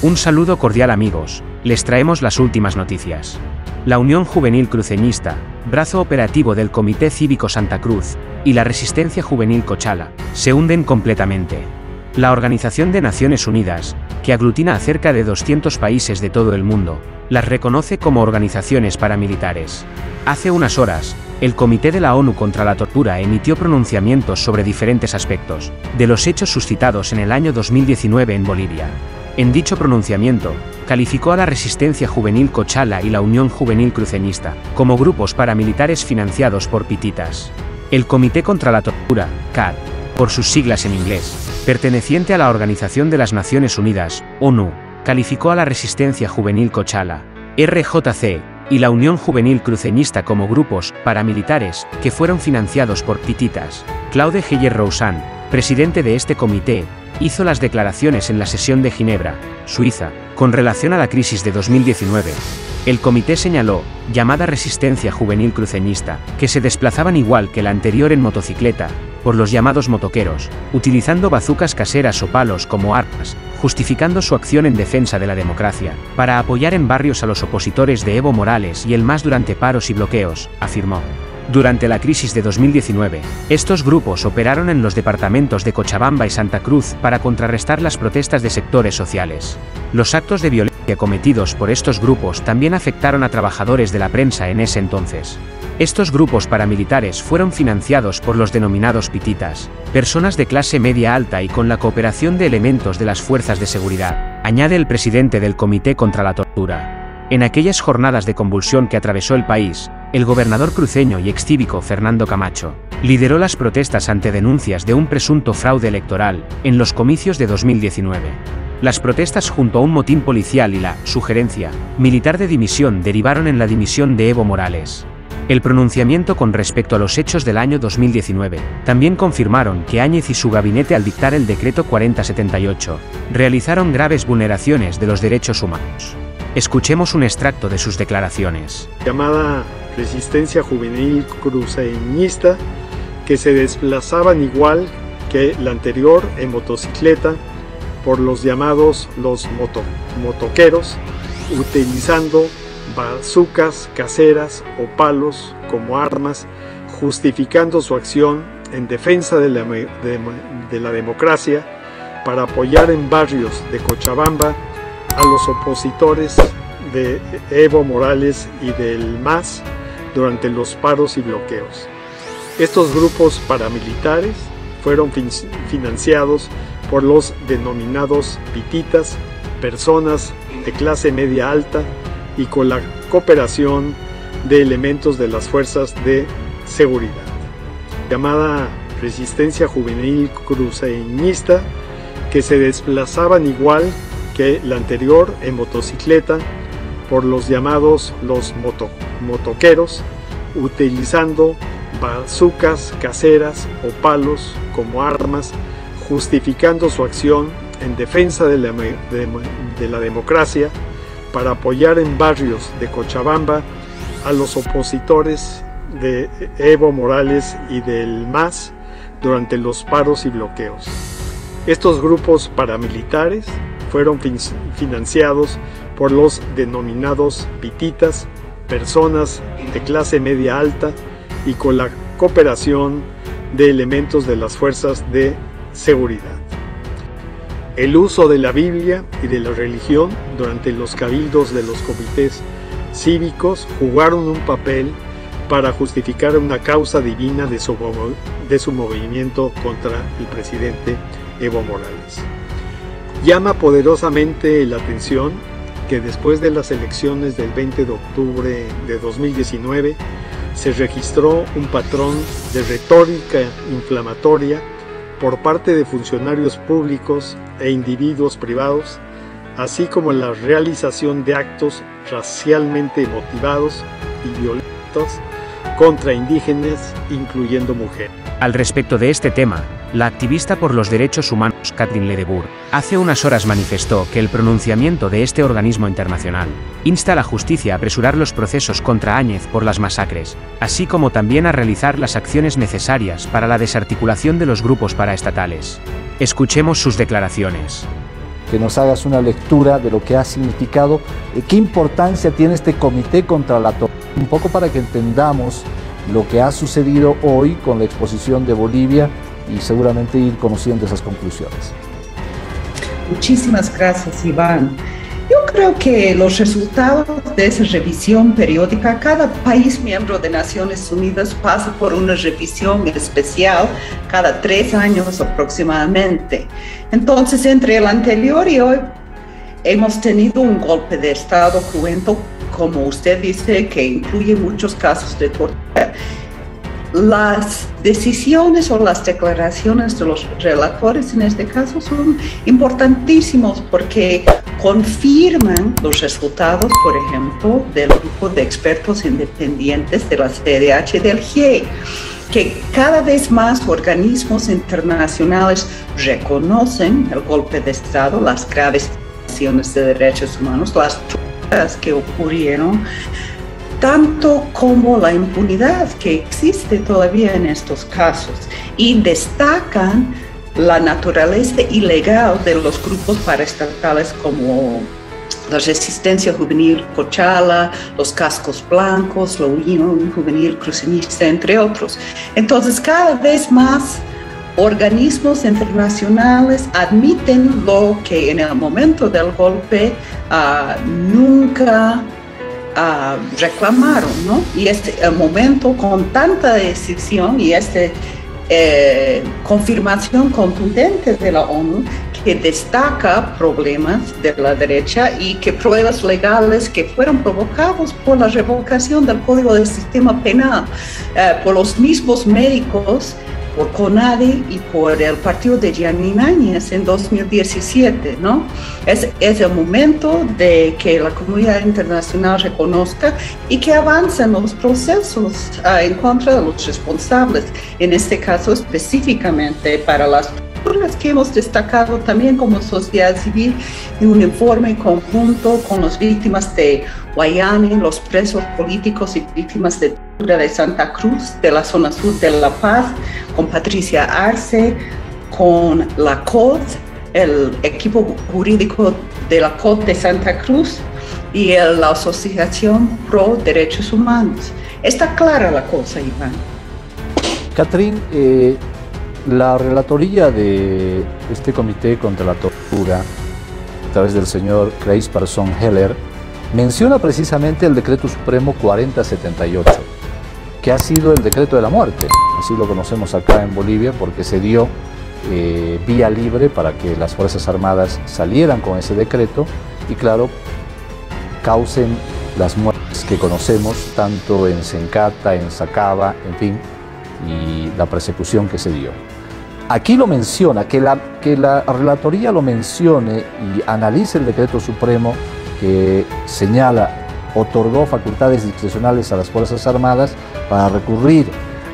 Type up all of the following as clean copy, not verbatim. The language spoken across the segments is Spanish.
Un saludo cordial amigos, les traemos las últimas noticias. La Unión Juvenil Cruceñista, brazo operativo del Comité Cívico Santa Cruz, y la Resistencia Juvenil Cochala, se hunden completamente. La Organización de Naciones Unidas, que aglutina a cerca de 200 países de todo el mundo, las reconoce como organizaciones paramilitares. Hace unas horas, el Comité de la ONU contra la Tortura emitió pronunciamientos sobre diferentes aspectos de los hechos suscitados en el año 2019 en Bolivia. En dicho pronunciamiento, calificó a la Resistencia Juvenil Cochala y la Unión Juvenil Cruceñista como grupos paramilitares financiados por pititas. El Comité contra la Tortura, CAT, por sus siglas en inglés, perteneciente a la Organización de las Naciones Unidas, ONU, calificó a la Resistencia Juvenil Cochala, RJC, y la Unión Juvenil Cruceñista como grupos paramilitares que fueron financiados por pititas. Claude Heyer-Roussan, presidente de este comité, hizo las declaraciones en la sesión de Ginebra, Suiza, con relación a la crisis de 2019. El comité señaló, llamada Resistencia Juvenil Cruceñista, que se desplazaban igual que la anterior en motocicleta, por los llamados motoqueros, utilizando bazucas caseras o palos como armas, justificando su acción en defensa de la democracia, para apoyar en barrios a los opositores de Evo Morales y el MAS durante paros y bloqueos, afirmó. Durante la crisis de 2019, estos grupos operaron en los departamentos de Cochabamba y Santa Cruz para contrarrestar las protestas de sectores sociales. Los actos de violencia cometidos por estos grupos también afectaron a trabajadores de la prensa en ese entonces. Estos grupos paramilitares fueron financiados por los denominados pititas, personas de clase media alta y con la cooperación de elementos de las fuerzas de seguridad, añade el presidente del Comité contra la Tortura. En aquellas jornadas de convulsión que atravesó el país, el gobernador cruceño y excívico Fernando Camacho lideró las protestas ante denuncias de un presunto fraude electoral en los comicios de 2019. Las protestas junto a un motín policial y la sugerencia militar de dimisión derivaron en la dimisión de Evo Morales. El pronunciamiento con respecto a los hechos del año 2019 también confirmaron que Áñez y su gabinete al dictar el decreto 4078 realizaron graves vulneraciones de los derechos humanos. Escuchemos un extracto de sus declaraciones. Llamada Resistencia Juvenil Cruceñista, que se desplazaban igual que la anterior en motocicleta por los llamados los motoqueros, utilizando bazucas caseras o palos como armas, justificando su acción en defensa de la democracia para apoyar en barrios de Cochabamba a los opositores de Evo Morales y del MAS durante los paros y bloqueos. Estos grupos paramilitares fueron financiados por los denominados pititas, personas de clase media alta y con la cooperación de elementos de las fuerzas de seguridad. Llamada Resistencia Juvenil Cruceñista, que se desplazaban igual que la anterior en motocicleta por los llamados los motoqueros, utilizando bazucas caseras o palos como armas, justificando su acción en defensa de la democracia para apoyar en barrios de Cochabamba a los opositores de Evo Morales y del MAS durante los paros y bloqueos. Estos grupos paramilitares fueron financiados por los denominados pititas, personas de clase media alta y con la cooperación de elementos de las fuerzas de seguridad. El uso de la Biblia y de la religión durante los cabildos de los comités cívicos jugaron un papel para justificar una causa divina de su movimiento contra el presidente Evo Morales. Llama poderosamente la atención que después de las elecciones del 20 de octubre de 2019 se registró un patrón de retórica inflamatoria por parte de funcionarios públicos e individuos privados, así como la realización de actos racialmente motivados y violentos contra indígenas, incluyendo mujeres. Al respecto de este tema, la activista por los derechos humanos Catherine Ledebour hace unas horas manifestó que el pronunciamiento de este organismo internacional insta a la justicia a apresurar los procesos contra Áñez por las masacres, así como también a realizar las acciones necesarias para la desarticulación de los grupos paraestatales. Escuchemos sus declaraciones. que nos hagas una lectura de lo que ha significado, qué importancia tiene este comité contra la tortura, un poco para que entendamos lo que ha sucedido hoy con la exposición de Bolivia y seguramente ir conociendo esas conclusiones. Muchísimas gracias, Iván. Yo creo que los resultados de esa revisión periódica, cada país miembro de Naciones Unidas pasa por una revisión especial cada 3 años aproximadamente. Entonces, entre el anterior y hoy, hemos tenido un golpe de Estado cruento, como usted dice, que incluye muchos casos de tortura. Las decisiones o las declaraciones de los relatores en este caso son importantísimos porque confirman los resultados, por ejemplo, del grupo de expertos independientes de la CEDH y del GIEI, que cada vez más organismos internacionales reconocen el golpe de Estado, las graves violaciones de derechos humanos, las torturas que ocurrieron, tanto como la impunidad que existe todavía en estos casos, y destacan la naturaleza ilegal de los grupos paraestatales como la Resistencia Juvenil Cochala, los Cascos Blancos, la Unión Juvenil Cruceñista, entre otros. Entonces, cada vez más organismos internacionales admiten lo que en el momento del golpe nunca reclamaron, ¿no? Y el momento con tanta decisión y confirmación contundente de la ONU que destaca problemas de la derecha y que pruebas legales que fueron provocados por la revocación del Código del Sistema Penal, por los mismos médicos, por CONADE y por el partido de Gianni Áñez en 2017, ¿no? Es el momento de que la comunidad internacional reconozca y que avancen los procesos en contra de los responsables, en este caso específicamente para las torturas que hemos destacado también como sociedad civil en un informe conjunto con las víctimas de Guayani, los presos políticos y víctimas de tortura de Santa Cruz, de la zona sur de La Paz, con Patricia Arce, con la COD, el equipo jurídico de la COD de Santa Cruz y la Asociación Pro Derechos Humanos. Está clara la cosa, Iván. Catherine, la relatoría de este comité contra la tortura, a través del señor Claes Persson Heller, menciona precisamente el Decreto Supremo 4078, que ha sido el decreto de la muerte, así lo conocemos acá en Bolivia, porque se dio vía libre para que las Fuerzas Armadas salieran con ese decreto y, claro, causen las muertes que conocemos, tanto en Sencata, en Sacaba, en fin, y la persecución que se dio. Aquí lo menciona, que la relatoría lo mencione y analice el Decreto Supremo que señala, otorgó facultades discrecionales a las Fuerzas Armadas para recurrir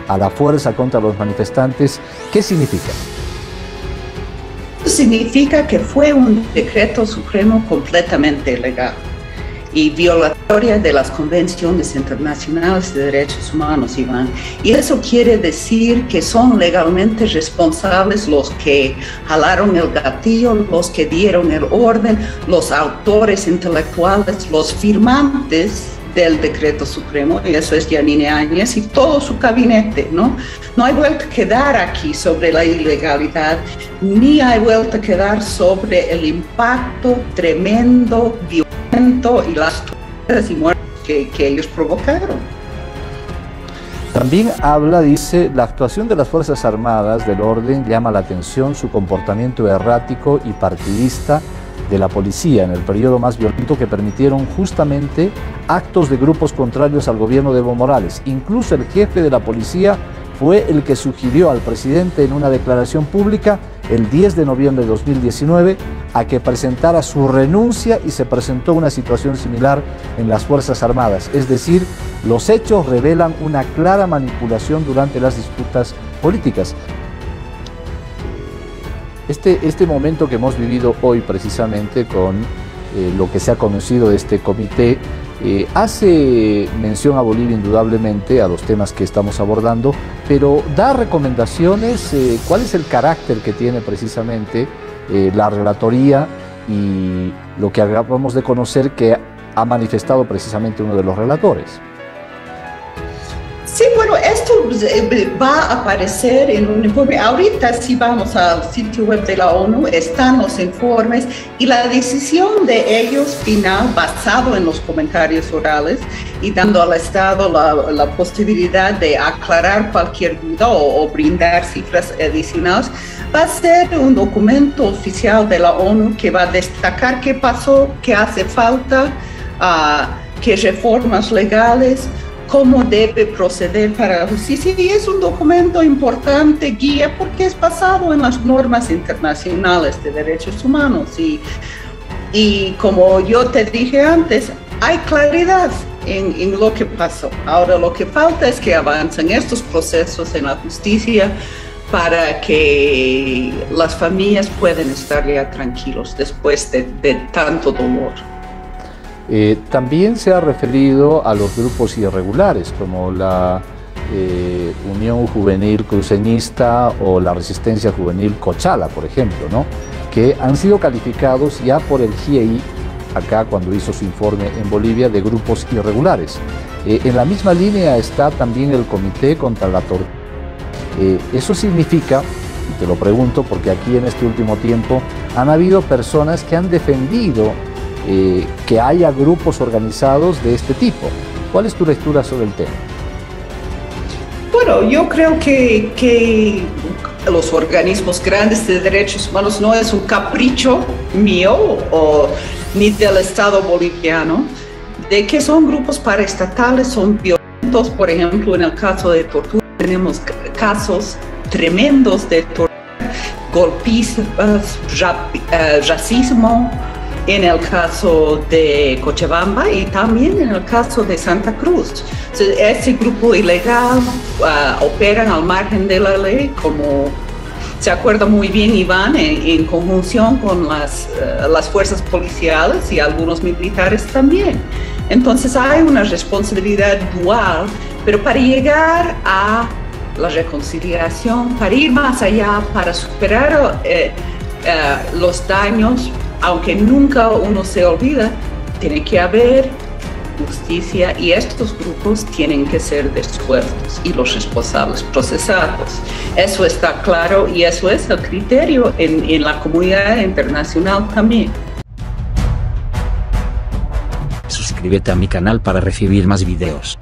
a la fuerza contra los manifestantes. ¿Qué significa? Significa que fue un decreto supremo completamente ilegal y violatoria de las convenciones internacionales de derechos humanos, Iván. Y eso quiere decir que son legalmente responsables los que jalaron el gatillo, los que dieron el orden, los autores intelectuales, los firmantes del decreto supremo, y eso es Gianni Áñez y todo su gabinete, ¿no? No hay vuelta que dar aquí sobre la ilegalidad, ni hay vuelta que dar sobre el impacto tremendo, violento y las torturas y muertes que ellos provocaron. También habla, dice, la actuación de las Fuerzas Armadas del orden llama la atención su comportamiento errático y partidista de la policía en el periodo más violento, que permitieron justamente actos de grupos contrarios al gobierno de Evo Morales. Incluso el jefe de la policía fue el que sugirió al presidente en una declaración pública el 10 de noviembre de 2019 a que presentara su renuncia, y se presentó una situación similar en las Fuerzas Armadas. Es decir, los hechos revelan una clara manipulación durante las disputas políticas. Este momento que hemos vivido hoy precisamente con lo que se ha conocido de este comité hace mención a Bolivia indudablemente, a los temas que estamos abordando, pero da recomendaciones. ¿Cuál es el carácter que tiene precisamente la relatoría y lo que acabamos de conocer que ha manifestado precisamente uno de los relatores. Sí, bueno, esto va a aparecer en un informe. Ahorita si vamos al sitio web de la ONU, están los informes y la decisión de ellos final, basado en los comentarios orales y dando al Estado la posibilidad de aclarar cualquier duda o brindar cifras adicionales, va a ser un documento oficial de la ONU que va a destacar qué pasó, qué hace falta, qué reformas legales, cómo debe proceder para la justicia, y es un documento importante, guía, porque es basado en las normas internacionales de derechos humanos y como yo te dije antes, hay claridad en lo que pasó. Ahora lo que falta es que avancen estos procesos en la justicia para que las familias puedan estar ya tranquilos después de tanto dolor. También se ha referido a los grupos irregulares como la Unión Juvenil Cruceñista o la Resistencia Juvenil Cochala, por ejemplo, ¿no? Que han sido calificados ya por el GIEI, acá cuando hizo su informe en Bolivia, de grupos irregulares. En la misma línea está también el Comité contra la Tortura. Eso significa, y te lo pregunto porque aquí en este último tiempo han habido personas que han defendido que haya grupos organizados de este tipo. ¿Cuál es tu lectura sobre el tema? Bueno, yo creo que los organismos grandes de derechos humanos no es un capricho mío ni del Estado boliviano, de que son grupos paraestatales, son violentos. Por ejemplo, en el caso de tortura tenemos casos tremendos de tortura, golpistas, racismo, en el caso de Cochabamba y también en el caso de Santa Cruz. Este grupo ilegal operan al margen de la ley, como se acuerda muy bien Iván, en conjunción con las fuerzas policiales y algunos militares también. Entonces hay una responsabilidad dual, pero para llegar a la reconciliación, para ir más allá, para superar los daños, aunque nunca uno se olvida, tiene que haber justicia y estos grupos tienen que ser disueltos y los responsables procesados. Eso está claro y eso es el criterio en la comunidad internacional también. Suscríbete a mi canal para recibir más videos.